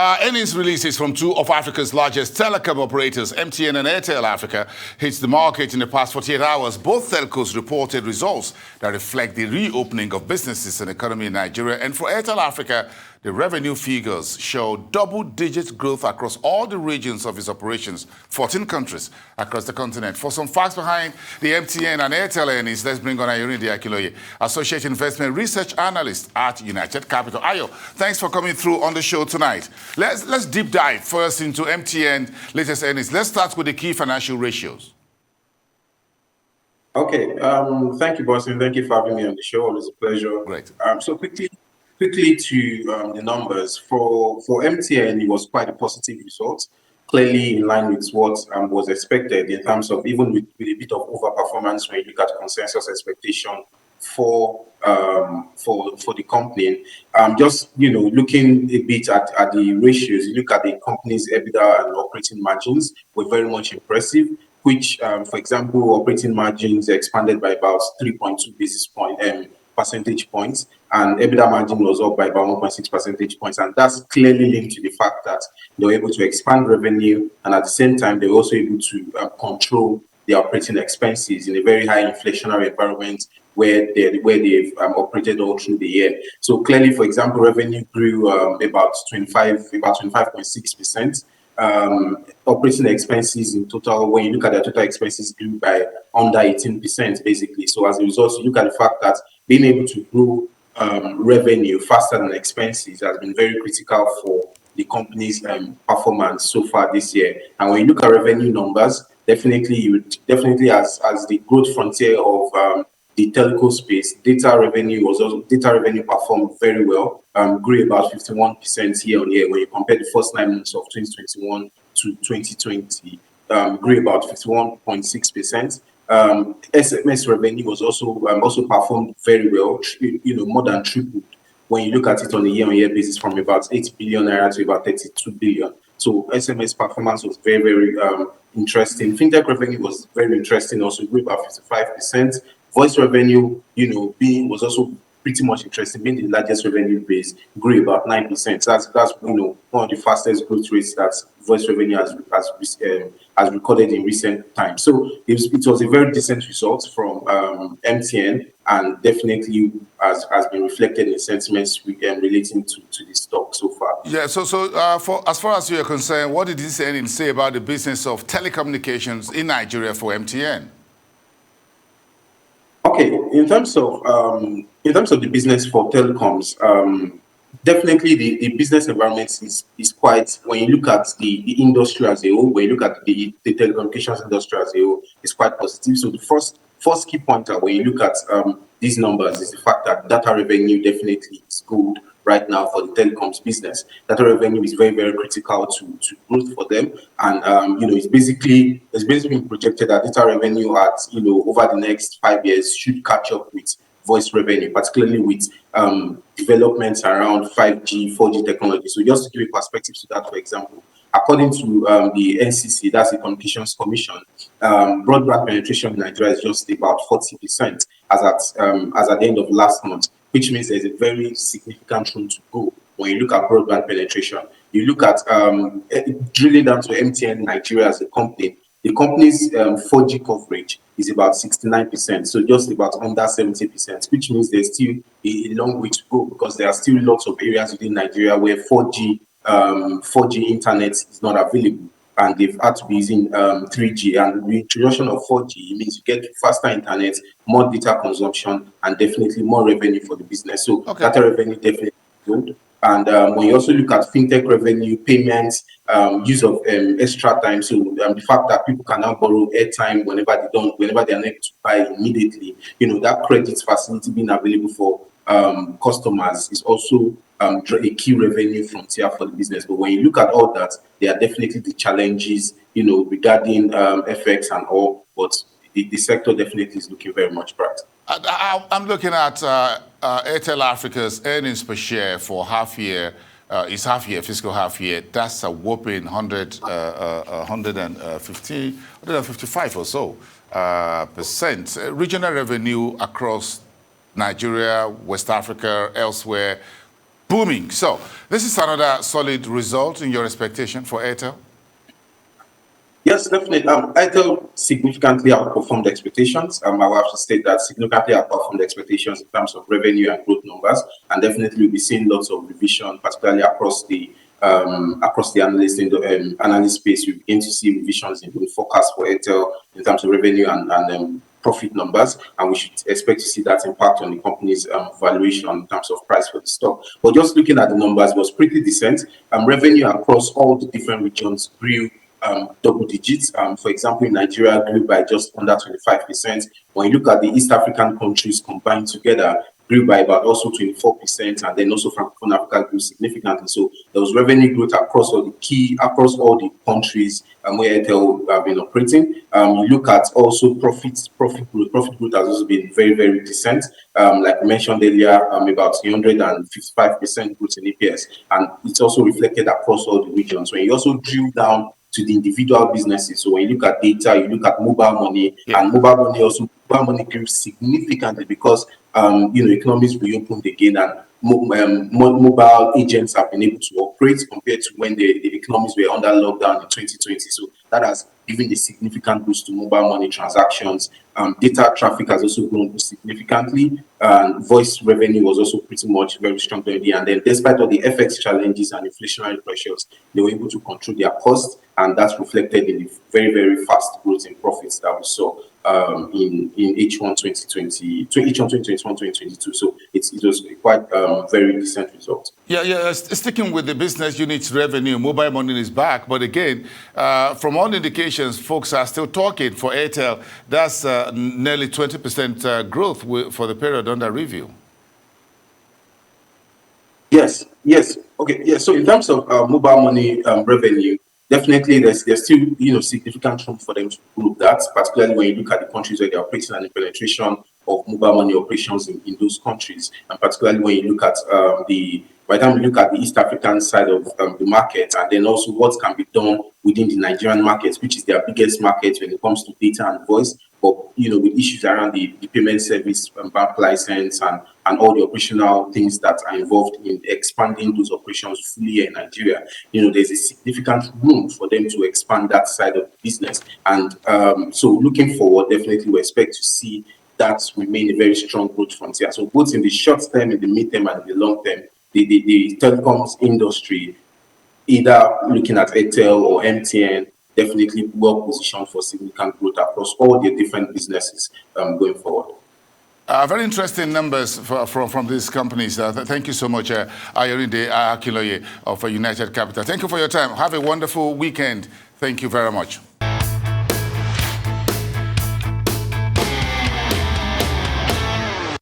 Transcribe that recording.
Earnings releases from two of Africa's largest telecom operators, MTN and Airtel Africa, hits the market in the past 48 hours. Both telcos reported results that reflect the reopening of businesses and economy in Nigeria. And for Airtel Africa, the revenue figures show double-digit growth across all the regions of its operations, 14 countries across the continent. For some facts behind the MTN and Airtel earnings, let's bring on Ayorinde Akinloye, Associate Investment Research Analyst at United Capital. Ayo, thanks for coming through on the show tonight. Let's deep dive first into MTN latest earnings. Let's start with the key financial ratios. Okay, thank you, Boston. Thank you for having me on the show. It was a pleasure. Great. So quickly to the numbers. For MTN, it was quite a positive result, clearly in line with what was expected in terms of even with a bit of overperformance when you look at consensus expectation for the company. Just looking a bit at the ratios, you look at the company's EBITDA and operating margins were very much impressive, which, for example, operating margins expanded by about 3.2 percentage points, and EBITDA margin was up by about 1.6 percentage points. And that's clearly linked to the fact that they were able to expand revenue, and at the same time, they were also able to control the operating expenses in a very high inflationary environment where they've operated all through the year. So clearly, for example, revenue grew about 25.6%. Operating expenses in total, when you look at their total expenses, grew by under 18%, basically. So as a result, you look at the fact that being able to grow revenue faster than expenses has been very critical for the company's performance so far this year. And when you look at revenue numbers, definitely as the growth frontier of the telco space, data revenue performed very well, grew about 51% year on year. When you compare the first 9 months of 2021 to 2020, grew about 51.6%. SMS revenue was also performed very well, more than tripled when you look at it on a year-on-year basis, from about 8 billion naira to about 32 billion. So SMS performance was very, very interesting. Fintech revenue was very interesting, also grew about 55%. Voice revenue, was also pretty much interesting, being the largest revenue base, grew about 9%. That's one of the fastest growth rates that voice revenue has recorded in recent times. So it was a very decent result from MTN, and definitely has been reflected in sentiments relating to the stock so far. Yeah. So as far as you're concerned, what did this earnings say about the business of telecommunications in Nigeria for MTN? Okay, in terms of the business for telecoms, definitely the business environment is quite, when you look at the industry as a whole, when you look at the telecommunications industry as a whole, it's quite positive. So the first key pointer when you look at these numbers is the fact that data revenue definitely is good right now for the telecoms business. Data revenue is very, very critical to growth for them, and it's basically been projected that data revenue at over the next 5 years should catch up with voice revenue, particularly with developments around 5G, 4G technology. So just to give you perspective to that, for example, according to the NCC, that's the Communications Commission, broadband penetration in Nigeria is just about 40% as at the end of last month, which means there's a very significant room to go when you look at broadband penetration. You look at drilling down to MTN Nigeria as a company. The company's 4G coverage is about 69%, so just about under 70%, which means there's still a long way to go, because there are still lots of areas within Nigeria where 4G internet is not available, and they've had to be using 3G. And the introduction of 4G means you get faster internet, more data consumption, and definitely more revenue for the business. So data revenue definitely good. And when you also look at fintech revenue, payments, use of extra time, so the fact that people can now borrow airtime whenever they are unable to buy immediately, that credit facility being available for customers is also a key revenue frontier for the business. But when you look at all that, there are definitely the challenges, regarding FX and all, but the sector definitely is looking very much bright. I'm looking at Airtel Africa's earnings per share for fiscal half year. That's a whopping 155 or so percent. Regional revenue across Nigeria, West Africa, elsewhere, booming. So this is another solid result in your expectation for Airtel? Yes, definitely. Airtel significantly outperformed expectations. I will have to state that significantly outperformed expectations in terms of revenue and growth numbers, and definitely we'll be seeing lots of revision, particularly across the analyst in the analyst space. We begin to see revisions in the forecast for Airtel in terms of revenue and profit numbers, and we should expect to see that impact on the company's valuation in terms of price for the stock. But just looking at the numbers, was pretty decent. Revenue across all the different regions grew double digits. For example, in Nigeria grew by just under 25%. When you look at the East African countries combined together, grew by about also 24%, and then also Francophone Africa grew significantly. So there was revenue growth across all the countries where Airtel have been operating. You look at also profit growth. Profit growth has also been very, very decent. Like we mentioned earlier, about 355% growth in EPS, and it's also reflected across all the regions. When you also drill down to the individual businesses. So when you look at data, you look at mobile money, and mobile money grew significantly because economies reopened again, and mobile agents have been able to operate compared to when the economies were under lockdown in 2020. So that has given a significant boost to mobile money transactions. Data traffic has also grown significantly, and voice revenue was also pretty much very strong already. And then, despite all the FX challenges and inflationary pressures, they were able to control their costs, and that's reflected in the very, very fast growth in profits that we saw in H1 2020, H1 2021, 2022. So it was quite very decent result. Yeah. Sticking with the business unit's revenue, mobile money is back. But again, from all indications, folks are still talking for Airtel. That's nearly 20% growth for the period under review. Yes. Okay. Yeah. So in terms of mobile money revenue, definitely there's still significant room for them to grow that, particularly when you look at the countries where they're operating and the penetration of mobile money operations in those countries, and particularly when you look at by the time you look at the East African side of the market, and then also what can be done within the Nigerian market, which is their biggest market when it comes to data and voice. But with issues around the payment service and bank license and all the operational things that are involved in expanding those operations fully in Nigeria, there's a significant room for them to expand that side of the business. And so looking forward, definitely we expect to see that remain a very strong growth frontier. So both in the short term, in the mid term, and in the long term, the telecoms industry, either looking at Airtel or MTN, definitely well positioned for significant growth across all the different businesses going forward. Very interesting numbers from these companies. Thank you so much, Ayorinde Akinloye of United Capital. Thank you for your time. Have a wonderful weekend. Thank you very much.